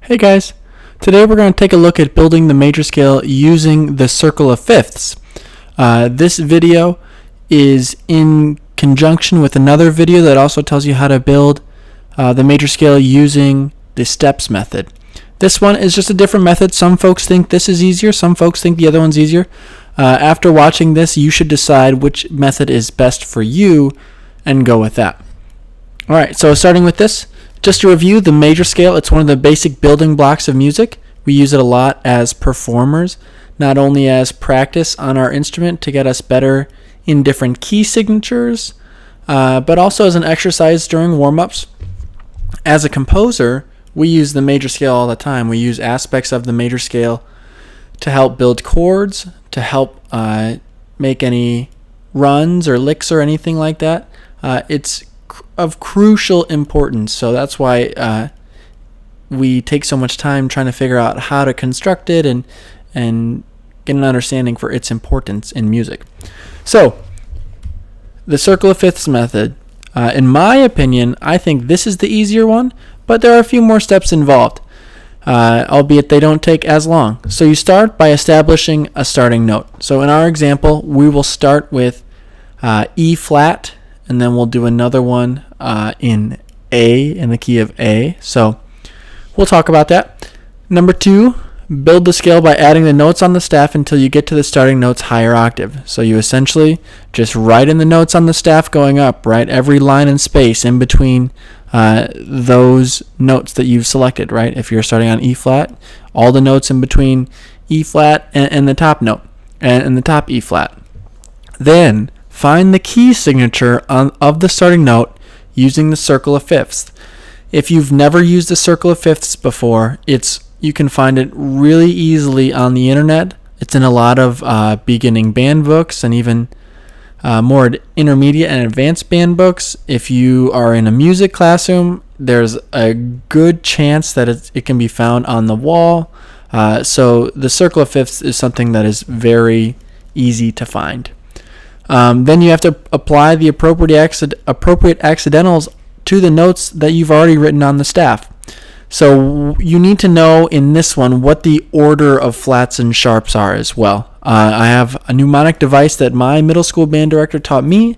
Hey guys, today we're going to take a look at building the major scale using the circle of fifths. This video is in conjunction with another video that also tells you how to build the major scale using the steps method. This one is just a different method. Some folks think this is easier, some folks think the other one's easier. After watching this, you should decide which method is best for you and go with that. Alright, so starting with this, just to review, the major scale, it's one of the basic building blocks of music. We use it a lot as performers, not only as practice on our instrument to get us better in different key signatures, but also as an exercise during warm-ups. As a composer, we use the major scale all the time. We use aspects of the major scale to help build chords, to help make any runs or licks or anything like that. It's of crucial importance, so that's why we take so much time trying to figure out how to construct it and get an understanding for its importance in music. So the circle of fifths method, in my opinion, I think this is the easier one, but there are a few more steps involved, albeit they don't take as long. So you start by establishing a starting note. So in our example, we will start with E flat, and then we'll do another one in A, in the key of A. So we'll talk about that. Number 2, build the scale by adding the notes on the staff until you get to the starting note's higher octave. So you essentially just write in the notes on the staff going up, right? Every line and space in between those notes that you've selected, right? If you're starting on E flat, all the notes in between E flat and the top note, and the top E flat. Then find the key signature of the starting note using the circle of fifths. If you've never used the circle of fifths before, you can find it really easily on the internet. It's in a lot of beginning band books and even more intermediate and advanced band books. If you are in a music classroom, there's a good chance that it can be found on the wall. So the circle of fifths is something that is very easy to find. Then you have to apply the appropriate accidentals to the notes that you've already written on the staff. So you need to know in this one what the order of flats and sharps are as well. I have a mnemonic device that my middle school band director taught me,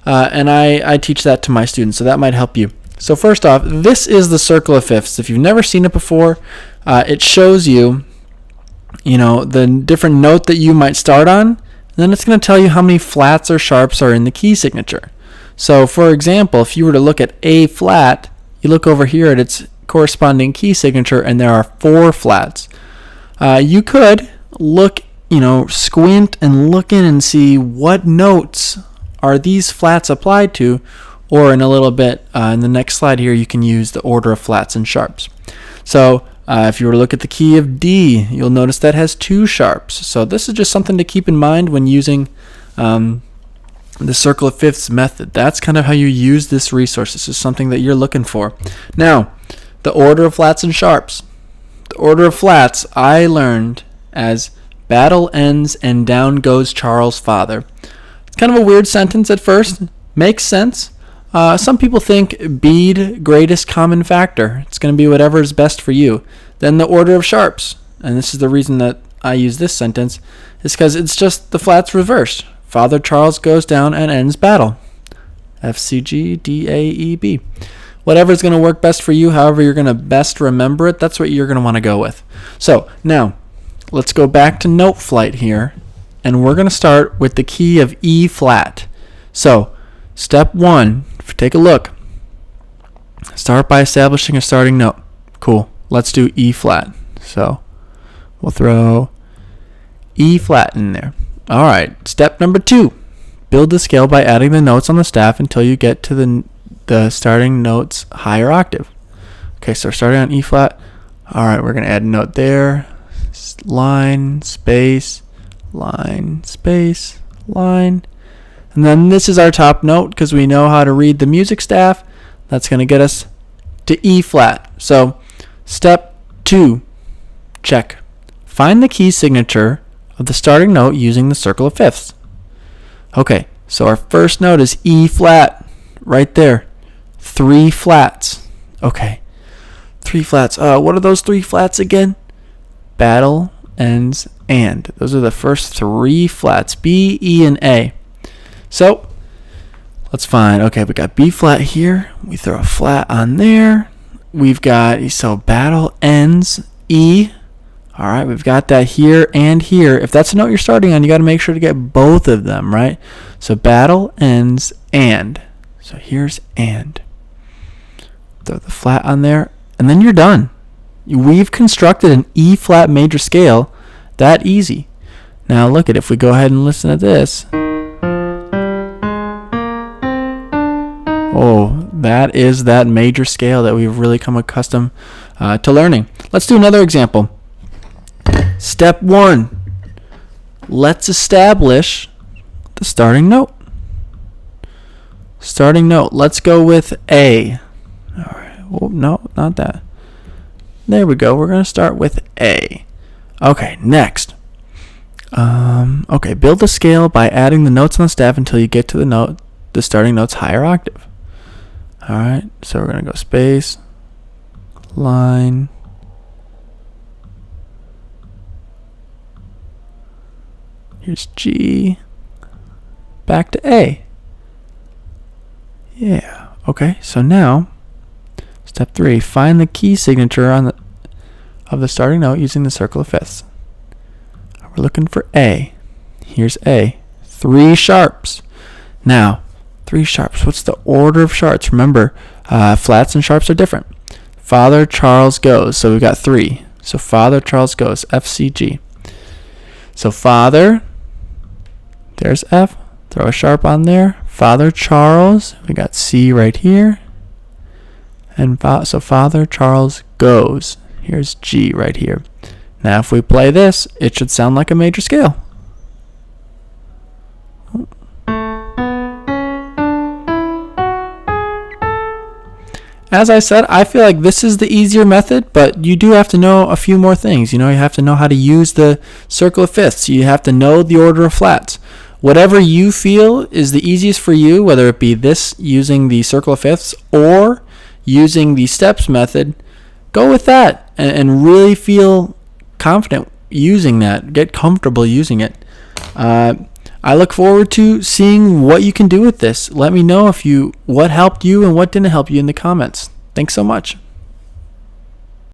and I teach that to my students, so that might help you. So first off, this is the circle of fifths. If you've never seen it before, it shows you, the different note that you might start on. Then it's going to tell you how many flats or sharps are in the key signature. So for example, if you were to look at A flat, you look over here at its corresponding key signature and there are 4 flats. You could look, squint and look in and see what notes are these flats applied to, or in a little bit, in the next slide here, you can use the order of flats and sharps. So if you were to look at the key of D, you'll notice that has 2 sharps. So this is just something to keep in mind when using the circle of fifths method. That's kind of how you use this resource. This is something that you're looking for. Now, the order of flats and sharps. The order of flats I learned as battle ends and down goes Charles' father. It's kind of a weird sentence at first. Makes sense. Some people think bead, greatest common factor. It's going to be whatever is best for you. Then the order of sharps, and this is the reason that I use this sentence, is because it's just the flats reversed. Father Charles goes down and ends battle. F, C, G, D, A, E, B. Whatever is going to work best for you, however you're going to best remember it, that's what you're going to want to go with. So now, let's go back to note flight here, and we're going to start with the key of E flat. So, step 1, take a look. Start by establishing a starting note. Cool. Let's do E flat. So we'll throw E flat in there. All right. Step number 2. Build the scale by adding the notes on the staff until you get to the starting note's higher octave. Okay, so we're starting on E flat. All right, we're going to add a note there. Line, space, line, space, line. And then this is our top note because we know how to read the music staff. That's going to get us to E flat. So step 2, check. Find the key signature of the starting note using the circle of fifths. Okay, so our first note is E flat, right there. 3 flats. Okay. 3 flats. What are those 3 flats again? Battle, ends, and. Those are the first 3 flats, B, E, and A. So let's find, okay, we got B flat here. We throw a flat on there. We've got, so battle, ends, E. All right, we've got that here and here. If that's a note you're starting on, you got to make sure to get both of them, right? So battle, ends, and. So here's and. Throw the flat on there, and then you're done. We've constructed an E flat major scale that easy. Now look at, if we go ahead and listen to this. Oh, that is that major scale that we've really come accustomed to learning. Let's do another example. Step 1. Let's establish the starting note. Starting note. Let's go with A. All right. Oh, no, not that. There we go. We're going to start with A. Okay, next. Okay, build a scale by adding the notes on the staff until you get to the starting note's higher octave. All right, so we're going to go space, line, here's G, back to A. Yeah, okay, so now, step 3, find the key signature of the starting note using the circle of fifths. We're looking for A. Here's A. 3 sharps. Now, 3 sharps. What's the order of sharps? Remember, flats and sharps are different. Father Charles goes. So we've got 3. So Father Charles goes. F, C, G. So Father, there's F. Throw a sharp on there. Father Charles. We got C right here. And so Father Charles goes. Here's G right here. Now if we play this, it should sound like a major scale. As I said, I feel like this is the easier method, but you do have to know a few more things. You have to know how to use the circle of fifths. You have to know the order of flats. Whatever you feel is the easiest for you, whether it be this using the circle of fifths or using the steps method, go with that and really feel confident using that. Get comfortable using it. I look forward to seeing what you can do with this. Let me know what helped you and what didn't help you in the comments. Thanks so much.